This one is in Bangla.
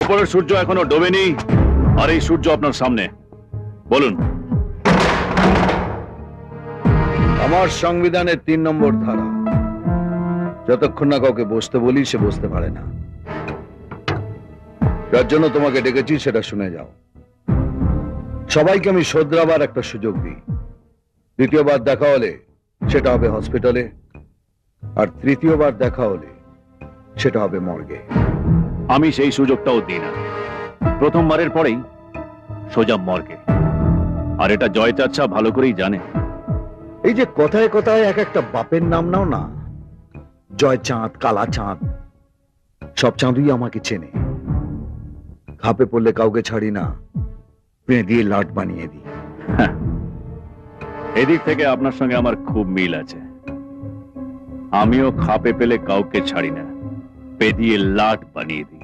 ওপরের সূর্য এখনো ডোবেনি, আর এই সূর্য আপনার সামনে। বলুন। আমার সংবিধানের 3 নম্বর ধারা, যতক্ষণ না কাউকে বসতে বলি সে বসতে পারে না। যার জন্য তোমাকে ডেকেছি সেটা শুনে যাও। সবাইকে আমি শোধরাবার একটা সুযোগ দিই। দ্বিতীয়বার দেখা হলে সেটা হবে হসপিটালে, আর তৃতীয়বার দেখা হলে সেটা হবে মর্গে। আমি সেই সুযোগটাও দিই না। প্রথমবারের পরেই সোজা মর্গে। আর এটা জয় চাচা ভালো করেই জানে। এই যে কথায় কথায় এক একটা বাপের নাম নাও না, জয় চাঁদ, কালা চাঁদ, সব চাঁদই আমাকে চেনে। খাপে পড়লে কাউকে ছাড়ি না, পেঁ দিয়ে লাট বানিয়ে দিই। এদিক থেকে আপনার সঙ্গে আমার খুব মিল আছে। আমিও খাপে পেলে কাউকে ছাড়ি না, পে দিয়ে লাট বানিয়ে দিই।